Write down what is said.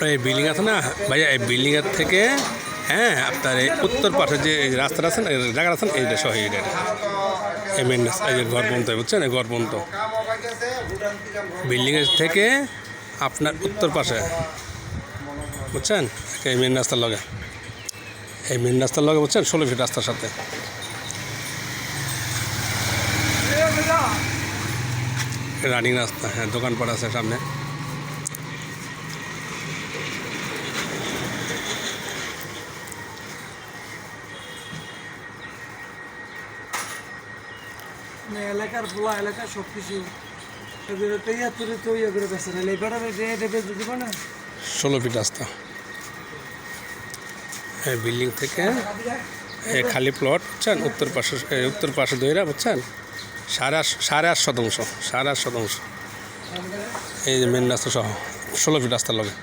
এই বিল্ডিং আছে না ভাইয়া, এই বিল্ডিংয়ের থেকে হ্যাঁ আপনার এই উত্তর পাশে যে এই রাস্তাটা আছেন, এই জায়গা আছেন, এইটা সহ এইটা এই মেন এই যে ঘর পর্যন্ত বুঝছেন, এই ঘর পর্যন্ত বিল্ডিংয়ের থেকে আপনার উত্তর পাশে বুঝছেন, এই মেন রাস্তার লগে, এই মেন রাস্তার লগে বুঝছেন 16 ফিট রাস্তার সাথে রানিং রাস্তা। হ্যাঁ, দোকানপাট আছে সামনে। এলাকার পোলা এলাকার সব কিছু তৈরি তৈরি করে বেছে না লেবারের বেঁচে দেবো না। 16 ফিট রাস্তা। এই বিল্ডিং থেকে এই খালি প্লট বুঝছেন, উত্তর পাশে দইরা বুঝছেন 8.5 শতাংশ, 8.5 শতাংশ এই যে মেন রাস্তা সহ 16 ফিট রাস্তার লগে।